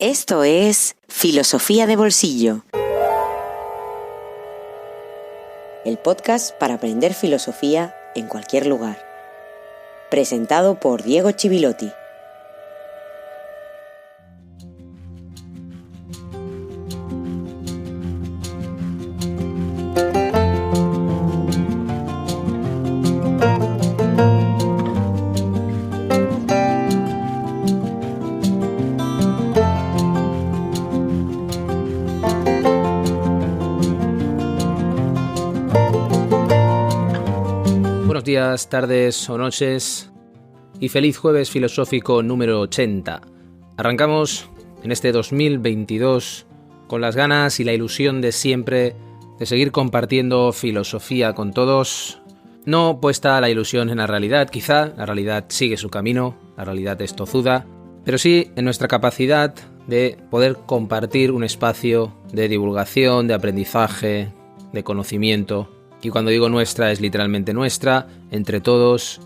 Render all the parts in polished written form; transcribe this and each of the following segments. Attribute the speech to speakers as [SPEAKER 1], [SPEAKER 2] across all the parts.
[SPEAKER 1] Esto es Filosofía de Bolsillo, el podcast para aprender filosofía en cualquier lugar. Presentado por Diego Chivilotti.
[SPEAKER 2] Buenos días, tardes o noches y feliz jueves filosófico número 80. Arrancamos en este 2022 con las ganas y la ilusión de siempre de seguir compartiendo filosofía con todos. No puesta la ilusión en la realidad, quizá la realidad sigue su camino, la realidad es tozuda, pero sí en nuestra capacidad de poder compartir un espacio de divulgación, de aprendizaje, de conocimiento. Y cuando digo nuestra, es literalmente nuestra, entre todos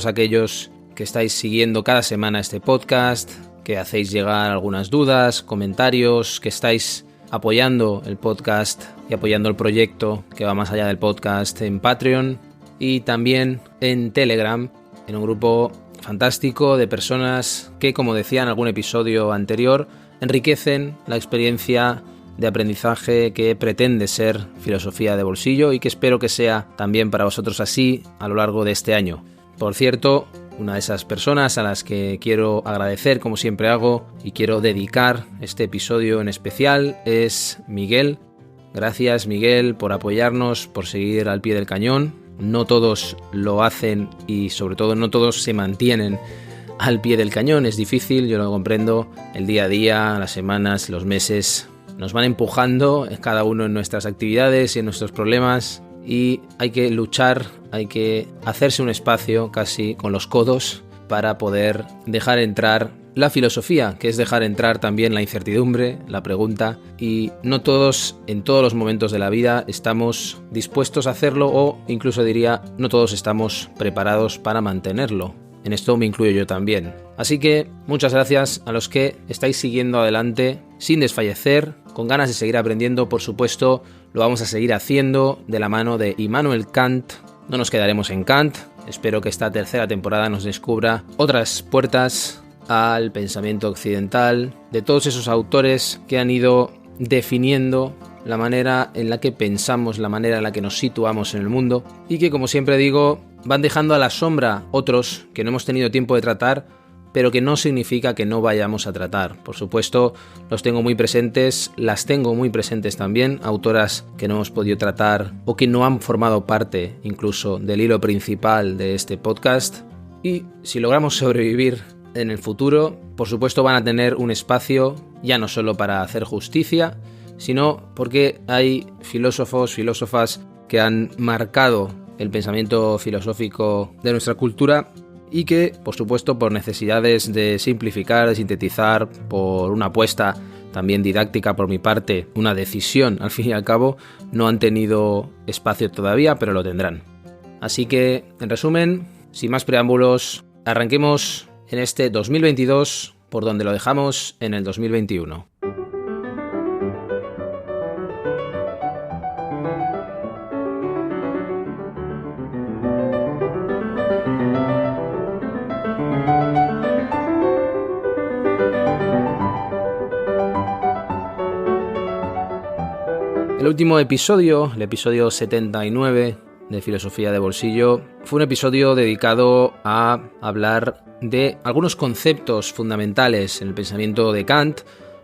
[SPEAKER 2] aquellos que estáis siguiendo cada semana este podcast, que hacéis llegar algunas dudas, comentarios, que estáis apoyando el podcast y apoyando el proyecto que va más allá del podcast en Patreon y también en Telegram, en un grupo fantástico de personas que, como decía en algún episodio anterior, enriquecen la experiencia de aprendizaje que pretende ser Filosofía de Bolsillo y que espero que sea también para vosotros así a lo largo de este año. Por cierto, una de esas personas a las que quiero agradecer, como siempre hago, y quiero dedicar este episodio en especial es Miguel. Gracias, Miguel, por apoyarnos, por seguir al pie del cañón. No todos lo hacen y sobre todo no todos se mantienen al pie del cañón. Es difícil, yo lo comprendo. El día a día, las semanas, los meses nos van empujando cada uno en nuestras actividades y en nuestros problemas y hay que luchar, hay que hacerse un espacio casi con los codos para poder dejar entrar la filosofía, que es dejar entrar también la incertidumbre, la pregunta, y no todos en todos los momentos de la vida estamos dispuestos a hacerlo o incluso diría no todos estamos preparados para mantenerlo. En esto me incluyo yo también. Así que muchas gracias a los que estáis siguiendo adelante sin desfallecer, con ganas de seguir aprendiendo. Por supuesto, lo vamos a seguir haciendo de la mano de Immanuel Kant. No nos quedaremos en Kant. Espero que esta tercera temporada nos descubra otras puertas al pensamiento occidental, de todos esos autores que han ido definiendo la manera en la que pensamos, la manera en la que nos situamos en el mundo y que, como siempre digo, van dejando a la sombra otros que no hemos tenido tiempo de tratar, pero que no significa que no vayamos a tratar. Por supuesto, los tengo muy presentes, las tengo muy presentes también, autoras que no hemos podido tratar o que no han formado parte incluso del hilo principal de este podcast. Y si logramos sobrevivir en el futuro, por supuesto van a tener un espacio ya no solo para hacer justicia, sino porque hay filósofos, filósofas que han marcado el pensamiento filosófico de nuestra cultura y que, por supuesto, por necesidades de simplificar, de sintetizar, por una apuesta también didáctica por mi parte, una decisión, al fin y al cabo, no han tenido espacio todavía, pero lo tendrán. Así que, en resumen, sin más preámbulos, arranquemos en este 2022 por donde lo dejamos en el 2021. El último episodio, el episodio 79 de Filosofía de Bolsillo, fue un episodio dedicado a hablar de algunos conceptos fundamentales en el pensamiento de Kant.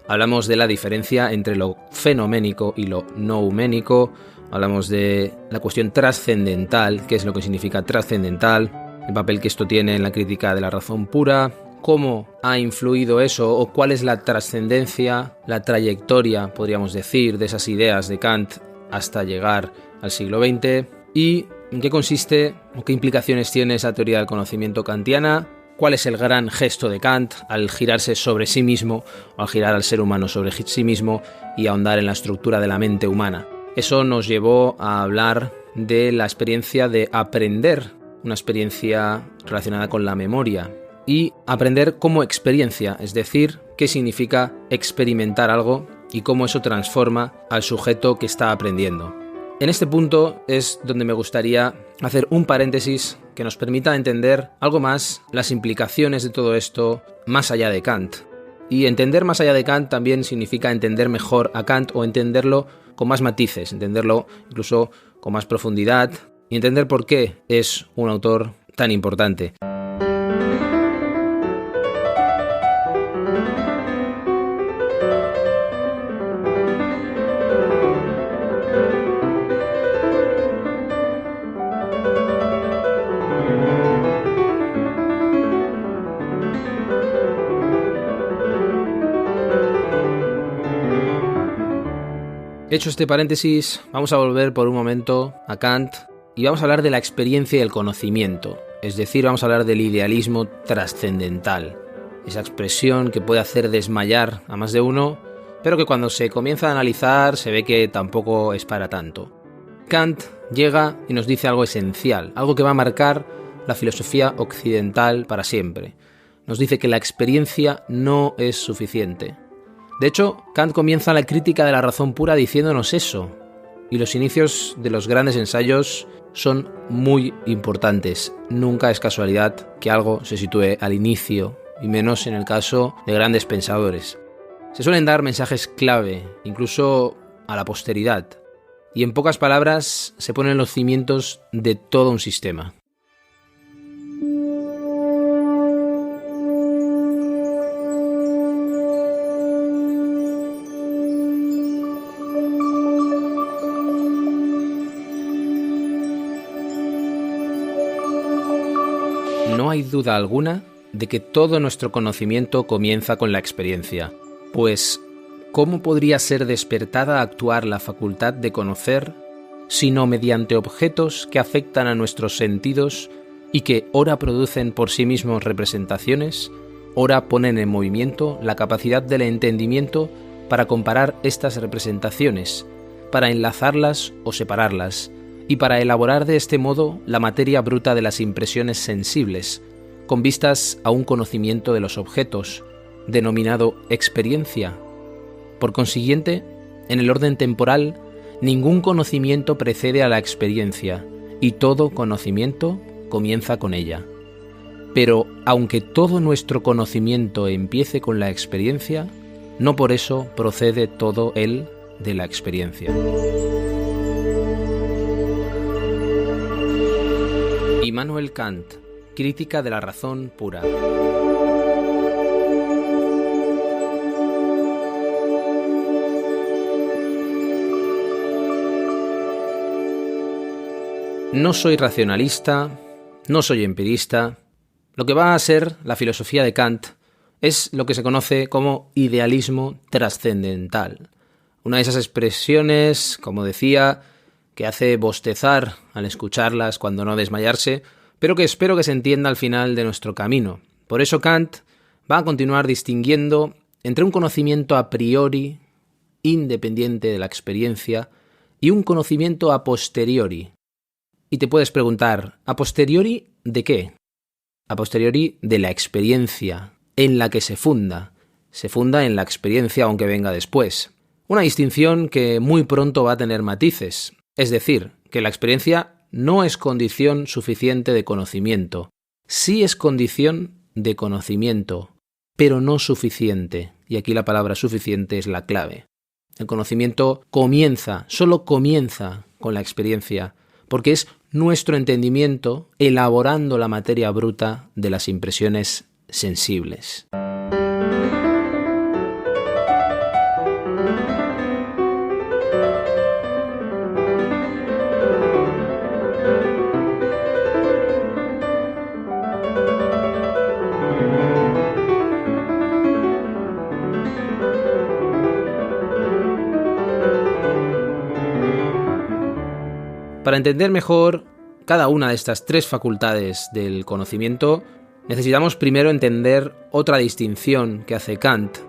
[SPEAKER 2] Hablamos de la diferencia entre lo fenoménico y lo nouménico, hablamos de la cuestión trascendental, qué es lo que significa trascendental, el papel que esto tiene en la crítica de la razón pura, cómo ha influido eso o cuál es la trascendencia, la trayectoria, podríamos decir, de esas ideas de Kant hasta llegar al siglo XX y en qué consiste o qué implicaciones tiene esa teoría del conocimiento kantiana, cuál es el gran gesto de Kant al girarse sobre sí mismo o al girar al ser humano sobre sí mismo y ahondar en la estructura de la mente humana. Eso nos llevó a hablar de la experiencia de aprender, una experiencia relacionada con la memoria y aprender como experiencia, es decir, qué significa experimentar algo y cómo eso transforma al sujeto que está aprendiendo. En este punto es donde me gustaría hacer un paréntesis que nos permita entender algo más las implicaciones de todo esto más allá de Kant. Y entender más allá de Kant también significa entender mejor a Kant o entenderlo con más matices, entenderlo incluso con más profundidad y entender por qué es un autor tan importante. Hecho este paréntesis, vamos a volver por un momento a Kant y vamos a hablar de la experiencia y el conocimiento, es decir, vamos a hablar del idealismo trascendental, esa expresión que puede hacer desmayar a más de uno, pero que cuando se comienza a analizar se ve que tampoco es para tanto. Kant llega y nos dice algo esencial, algo que va a marcar la filosofía occidental para siempre. Nos dice que la experiencia no es suficiente. De hecho, Kant comienza la crítica de la razón pura diciéndonos eso, y los inicios de los grandes ensayos son muy importantes. Nunca es casualidad que algo se sitúe al inicio, y menos en el caso de grandes pensadores. Se suelen dar mensajes clave, incluso a la posteridad, y en pocas palabras se ponen los cimientos de todo un sistema. No hay duda alguna de que todo nuestro conocimiento comienza con la experiencia, pues ¿cómo podría ser despertada a actuar la facultad de conocer, sino mediante objetos que afectan a nuestros sentidos y que ora producen por sí mismos representaciones, ora ponen en movimiento la capacidad del entendimiento para comparar estas representaciones, para enlazarlas o separarlas, y para elaborar de este modo la materia bruta de las impresiones sensibles, con vistas a un conocimiento de los objetos, denominado experiencia? Por consiguiente, en el orden temporal, ningún conocimiento precede a la experiencia, y todo conocimiento comienza con ella. Pero, aunque todo nuestro conocimiento empiece con la experiencia, no por eso procede todo él de la experiencia. Immanuel Kant, Crítica de la razón pura. No soy racionalista, no soy empirista. Lo que va a ser la filosofía de Kant es lo que se conoce como idealismo trascendental. Una de esas expresiones, como decía, que hace bostezar al escucharlas cuando no desmayarse, pero que espero que se entienda al final de nuestro camino. Por eso Kant va a continuar distinguiendo entre un conocimiento a priori, independiente de la experiencia, y un conocimiento a posteriori. Y te puedes preguntar, ¿a posteriori de qué? A posteriori de la experiencia, en la que se funda. Se funda en la experiencia aunque venga después. Una distinción que muy pronto va a tener matices. Es decir, que la experiencia no es condición suficiente de conocimiento. Sí es condición de conocimiento, pero no suficiente. Y aquí la palabra suficiente es la clave. El conocimiento comienza, solo comienza con la experiencia, porque es nuestro entendimiento elaborando la materia bruta de las impresiones sensibles. Para entender mejor cada una de estas tres facultades del conocimiento, necesitamos primero entender otra distinción que hace Kant,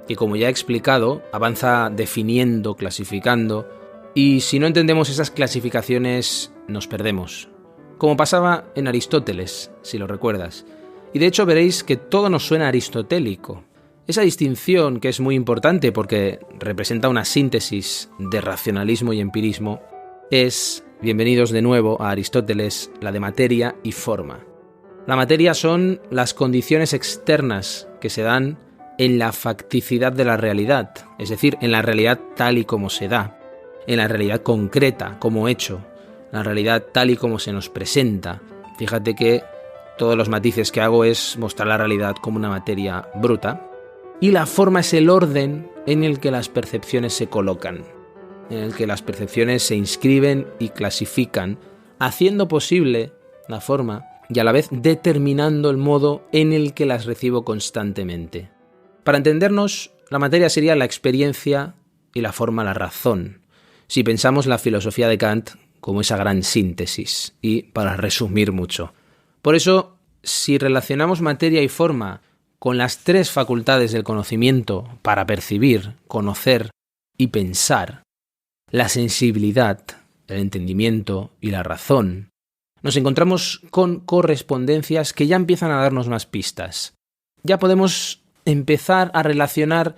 [SPEAKER 2] que como ya he explicado, avanza definiendo, clasificando, y si no entendemos esas clasificaciones, nos perdemos. Como pasaba en Aristóteles, si lo recuerdas. Y de hecho veréis que todo nos suena aristotélico. Esa distinción, que es muy importante porque representa una síntesis de racionalismo y empirismo, es, bienvenidos de nuevo a Aristóteles, la de materia y forma. La materia son las condiciones externas que se dan en la facticidad de la realidad, es decir, en la realidad tal y como se da, en la realidad concreta, como hecho, la realidad tal y como se nos presenta. Fíjate que todos los matices que hago es mostrar la realidad como una materia bruta, y la forma es el orden en el que las percepciones se colocan, en el que las percepciones se inscriben y clasifican, haciendo posible la forma y a la vez determinando el modo en el que las recibo constantemente. Para entendernos, la materia sería la experiencia y la forma la razón, si pensamos la filosofía de Kant como esa gran síntesis, y para resumir mucho. Por eso, si relacionamos materia y forma con las tres facultades del conocimiento para percibir, conocer y pensar, la sensibilidad, el entendimiento y la razón, nos encontramos con correspondencias que ya empiezan a darnos más pistas. Ya podemos empezar a relacionar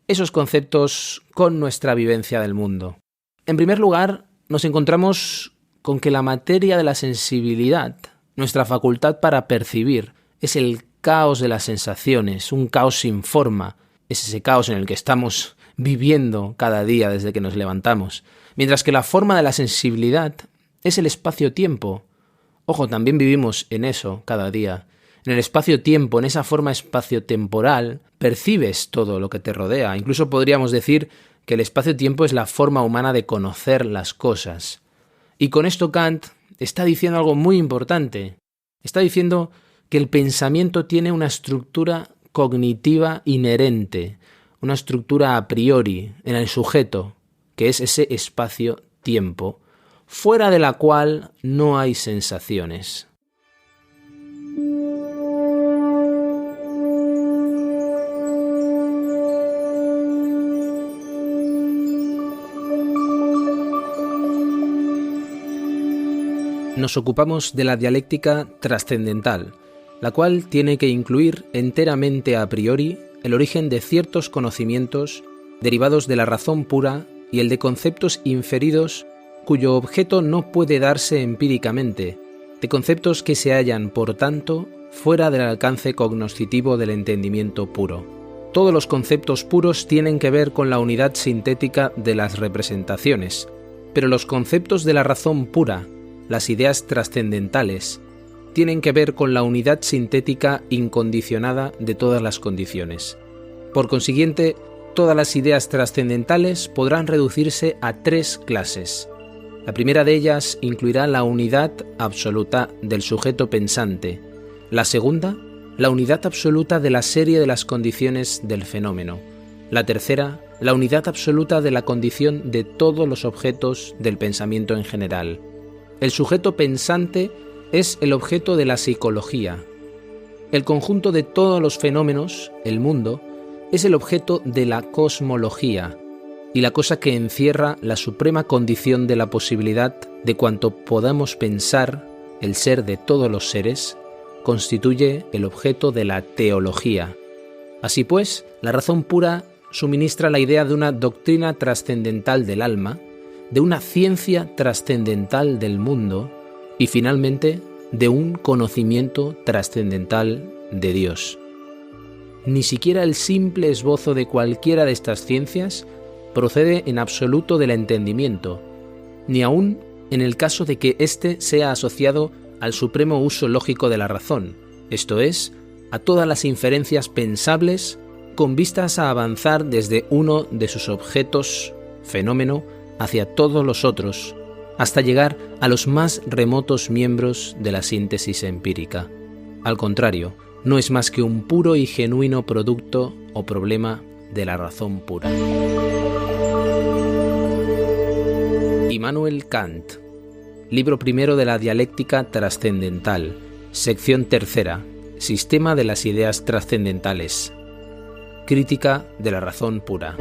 [SPEAKER 2] esos conceptos con nuestra vivencia del mundo. En primer lugar, nos encontramos con que la materia de la sensibilidad, nuestra facultad para percibir, es el caos de las sensaciones, un caos sin forma, es ese caos en el que estamos viviendo cada día desde que nos levantamos, mientras que la forma de la sensibilidad es el espacio-tiempo. Ojo, también vivimos en eso cada día. En el espacio-tiempo, en esa forma espacio-temporal, percibes todo lo que te rodea. Incluso podríamos decir que el espacio-tiempo es la forma humana de conocer las cosas. Y con esto Kant está diciendo algo muy importante. Está diciendo que el pensamiento tiene una estructura cognitiva inherente, una estructura a priori en el sujeto, que es ese espacio-tiempo, fuera de la cual no hay sensaciones. Nos ocupamos de la dialéctica trascendental, la cual tiene que incluir enteramente a priori el origen de ciertos conocimientos derivados de la razón pura y el de conceptos inferidos cuyo objeto no puede darse empíricamente, de conceptos que se hallan, por tanto, fuera del alcance cognoscitivo del entendimiento puro. Todos los conceptos puros tienen que ver con la unidad sintética de las representaciones, pero los conceptos de la razón pura, las ideas trascendentales, tienen que ver con la unidad sintética incondicionada de todas las condiciones. Por consiguiente, todas las ideas trascendentales podrán reducirse a tres clases. La primera de ellas incluirá la unidad absoluta del sujeto pensante. La segunda, la unidad absoluta de la serie de las condiciones del fenómeno. La tercera, la unidad absoluta de la condición de todos los objetos del pensamiento en general. El sujeto pensante es el objeto de la psicología. El conjunto de todos los fenómenos, el mundo, es el objeto de la cosmología y la cosa que encierra la suprema condición de la posibilidad de cuanto podamos pensar, el ser de todos los seres, constituye el objeto de la teología. Así pues, la razón pura suministra la idea de una doctrina trascendental del alma, de una ciencia trascendental del mundo y finalmente de un conocimiento trascendental de Dios. Ni siquiera el simple esbozo de cualquiera de estas ciencias procede en absoluto del entendimiento, ni aun en el caso de que éste sea asociado al supremo uso lógico de la razón, esto es, a todas las inferencias pensables con vistas a avanzar desde uno de sus objetos, fenómeno, hacia todos los otros, hasta llegar a los más remotos miembros de la síntesis empírica. Al contrario, no es más que un puro y genuino producto o problema de la razón pura. Immanuel Kant, libro primero de la dialéctica trascendental, sección tercera, sistema de las ideas trascendentales, crítica de la razón pura.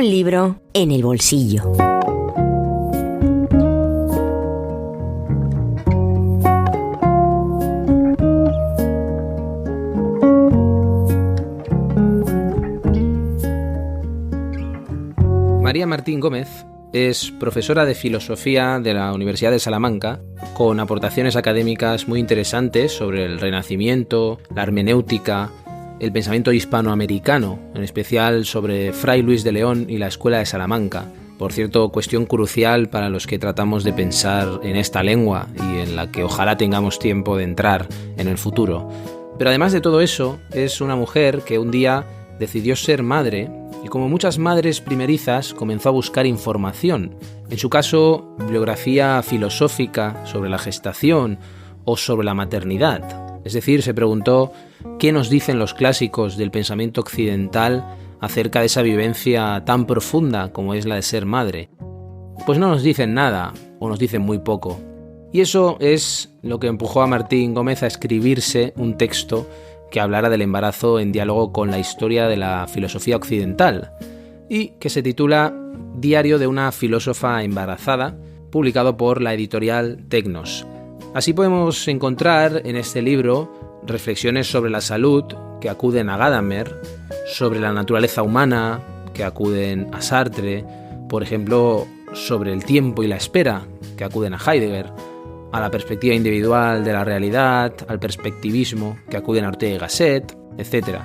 [SPEAKER 1] Un libro en el bolsillo.
[SPEAKER 2] María Martín Gómez es profesora de filosofía de la Universidad de Salamanca, con aportaciones académicas muy interesantes sobre el Renacimiento, la hermenéutica, el pensamiento hispanoamericano, en especial sobre Fray Luis de León y la Escuela de Salamanca. Por cierto, cuestión crucial para los que tratamos de pensar en esta lengua y en la que ojalá tengamos tiempo de entrar en el futuro. Pero además de todo eso, es una mujer que un día decidió ser madre y, como muchas madres primerizas, comenzó a buscar información. En su caso, bibliografía filosófica sobre la gestación o sobre la maternidad. Es decir, se preguntó qué nos dicen los clásicos del pensamiento occidental acerca de esa vivencia tan profunda como es la de ser madre. Pues no nos dicen nada, o nos dicen muy poco. Y eso es lo que empujó a Martín Gómez a escribirse un texto que hablara del embarazo en diálogo con la historia de la filosofía occidental, y que se titula Diario de una filósofa embarazada, publicado por la editorial Tecnos. Así podemos encontrar en este libro reflexiones sobre la salud que acuden a Gadamer, sobre la naturaleza humana que acuden a Sartre, por ejemplo, sobre el tiempo y la espera que acuden a Heidegger, a la perspectiva individual de la realidad, al perspectivismo que acuden a Ortega y Gasset, etc.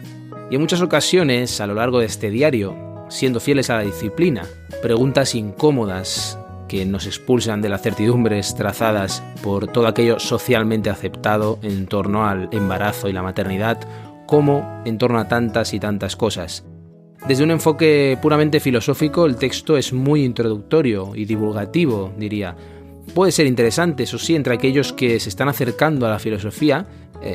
[SPEAKER 2] Y en muchas ocasiones, a lo largo de este diario, siendo fieles a la disciplina, preguntas incómodas que nos expulsan de las certidumbres trazadas por todo aquello socialmente aceptado en torno al embarazo y la maternidad, como en torno a tantas y tantas cosas. Desde un enfoque puramente filosófico, el texto es muy introductorio y divulgativo, diría. Puede ser interesante, eso sí, entre aquellos que se están acercando a la filosofía,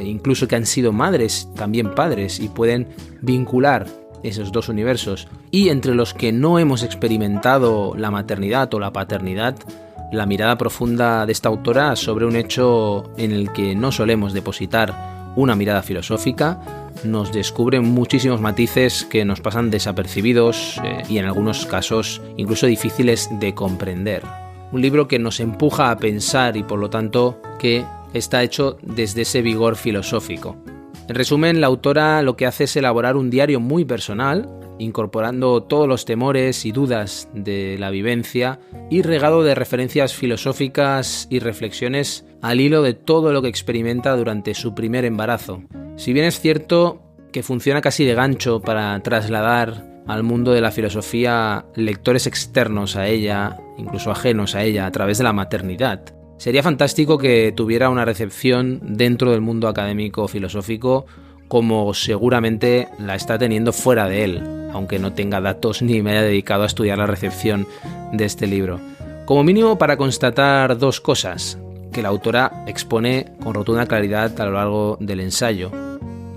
[SPEAKER 2] incluso que han sido madres, también padres, y pueden vincular esos dos universos. Y entre los que no hemos experimentado la maternidad o la paternidad, la mirada profunda de esta autora sobre un hecho en el que no solemos depositar una mirada filosófica nos descubre muchísimos matices que nos pasan desapercibidos y en algunos casos incluso difíciles de comprender. Un libro que nos empuja a pensar y por lo tanto que está hecho desde ese vigor filosófico. En resumen, la autora lo que hace es elaborar un diario muy personal, incorporando todos los temores y dudas de la vivencia y regado de referencias filosóficas y reflexiones al hilo de todo lo que experimenta durante su primer embarazo. Si bien es cierto que funciona casi de gancho para trasladar al mundo de la filosofía lectores externos a ella, incluso ajenos a ella, a través de la maternidad, sería fantástico que tuviera una recepción dentro del mundo académico filosófico como seguramente la está teniendo fuera de él, aunque no tenga datos ni me haya dedicado a estudiar la recepción de este libro. Como mínimo para constatar dos cosas que la autora expone con rotunda claridad a lo largo del ensayo: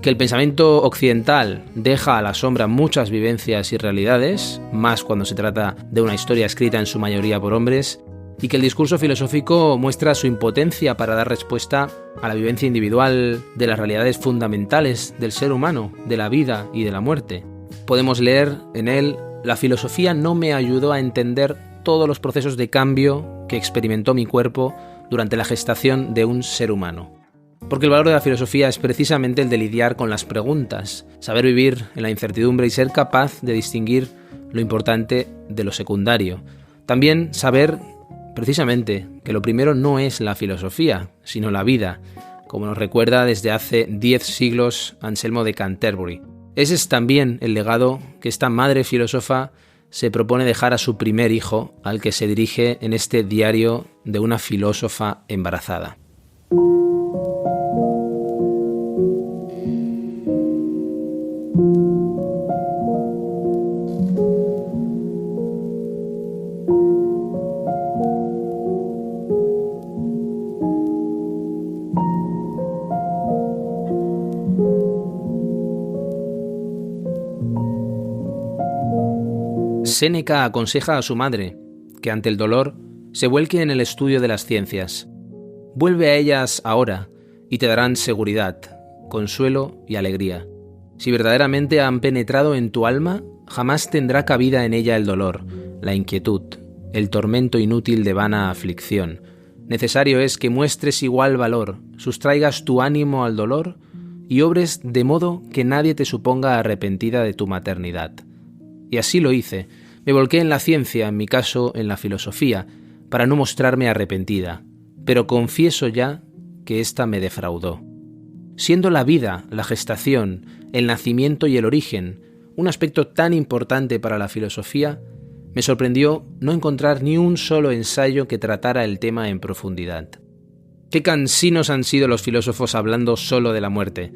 [SPEAKER 2] que el pensamiento occidental deja a la sombra muchas vivencias y realidades, más cuando se trata de una historia escrita en su mayoría por hombres, y que el discurso filosófico muestra su impotencia para dar respuesta a la vivencia individual de las realidades fundamentales del ser humano, de la vida y de la muerte. Podemos leer en él: la filosofía no me ayudó a entender todos los procesos de cambio que experimentó mi cuerpo durante la gestación de un ser humano. Porque el valor de la filosofía es precisamente el de lidiar con las preguntas, saber vivir en la incertidumbre y ser capaz de distinguir lo importante de lo secundario. También saber, precisamente, que lo primero no es la filosofía, sino la vida, como nos recuerda desde hace 10 siglos Anselmo de Canterbury. Ese es también el legado que esta madre filósofa se propone dejar a su primer hijo, al que se dirige en este diario de una filósofa embarazada. Séneca aconseja a su madre que ante el dolor se vuelque en el estudio de las ciencias. Vuelve a ellas ahora y te darán seguridad, consuelo y alegría. Si verdaderamente han penetrado en tu alma, jamás tendrá cabida en ella el dolor, la inquietud, el tormento inútil de vana aflicción. Necesario es que muestres igual valor, sustraigas tu ánimo al dolor y obres de modo que nadie te suponga arrepentida de tu maternidad. Y así lo hice. Me volqué en la ciencia, en mi caso en la filosofía, para no mostrarme arrepentida, pero confieso ya que ésta me defraudó. Siendo la vida, la gestación, el nacimiento y el origen un aspecto tan importante para la filosofía, me sorprendió no encontrar ni un solo ensayo que tratara el tema en profundidad. Qué cansinos han sido los filósofos hablando solo de la muerte,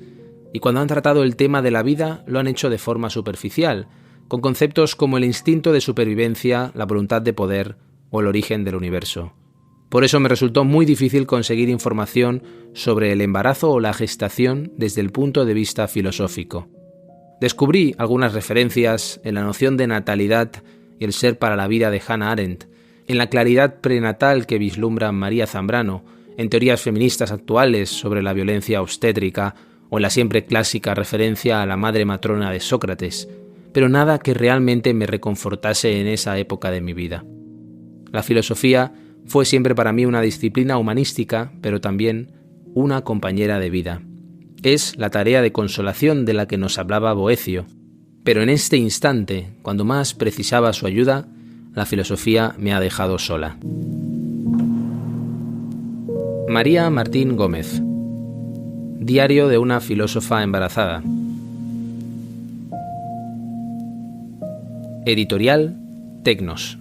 [SPEAKER 2] y cuando han tratado el tema de la vida lo han hecho de forma superficial, con conceptos como el instinto de supervivencia, la voluntad de poder o el origen del universo. Por eso me resultó muy difícil conseguir información sobre el embarazo o la gestación desde el punto de vista filosófico. Descubrí algunas referencias en la noción de natalidad y el ser para la vida de Hannah Arendt, en la claridad prenatal que vislumbra María Zambrano, en teorías feministas actuales sobre la violencia obstétrica o en la siempre clásica referencia a la madre matrona de Sócrates, pero nada que realmente me reconfortase en esa época de mi vida. La filosofía fue siempre para mí una disciplina humanística, pero también una compañera de vida. Es la tarea de consolación de la que nos hablaba Boecio, pero en este instante, cuando más precisaba su ayuda, la filosofía me ha dejado sola. María Martín Gómez. Diario de una filósofa embarazada. Editorial Tecnos.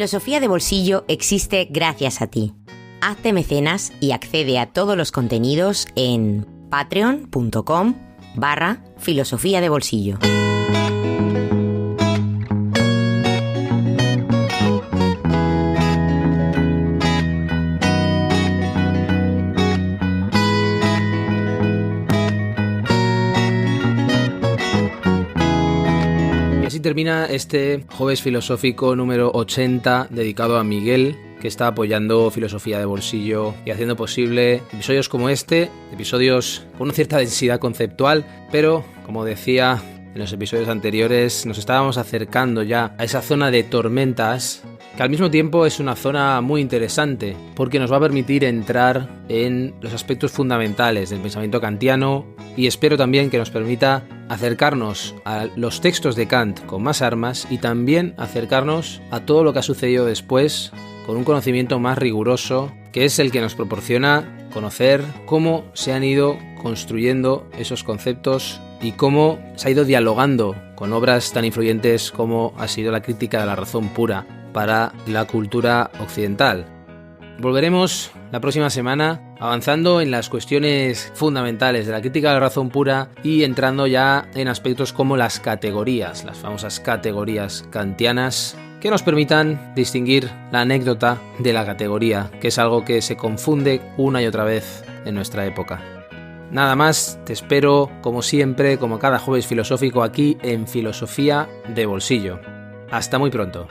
[SPEAKER 1] Filosofía de Bolsillo existe gracias a ti. Hazte mecenas y accede a todos los contenidos en patreon.com/filosofía de bolsillo.
[SPEAKER 2] Termina este Jueves Filosófico número 80 dedicado a Miguel, que está apoyando Filosofía de Bolsillo y haciendo posible episodios como este, episodios con una cierta densidad conceptual, pero como decía en los episodios anteriores, nos estábamos acercando ya a esa zona de tormentas, que al mismo tiempo es una zona muy interesante, porque nos va a permitir entrar en los aspectos fundamentales del pensamiento kantiano y espero también que nos permita acercarnos a los textos de Kant con más armas y también acercarnos a todo lo que ha sucedido después con un conocimiento más riguroso, que es el que nos proporciona conocer cómo se han ido construyendo esos conceptos y cómo se ha ido dialogando con obras tan influyentes como ha sido la crítica de la razón pura para la cultura occidental. Volveremos la próxima semana avanzando en las cuestiones fundamentales de la crítica de la razón pura y entrando ya en aspectos como las categorías, las famosas categorías kantianas, que nos permitan distinguir la anécdota de la categoría, que es algo que se confunde una y otra vez en nuestra época. Nada más, te espero como siempre, como cada jueves filosófico aquí en Filosofía de Bolsillo. Hasta muy pronto.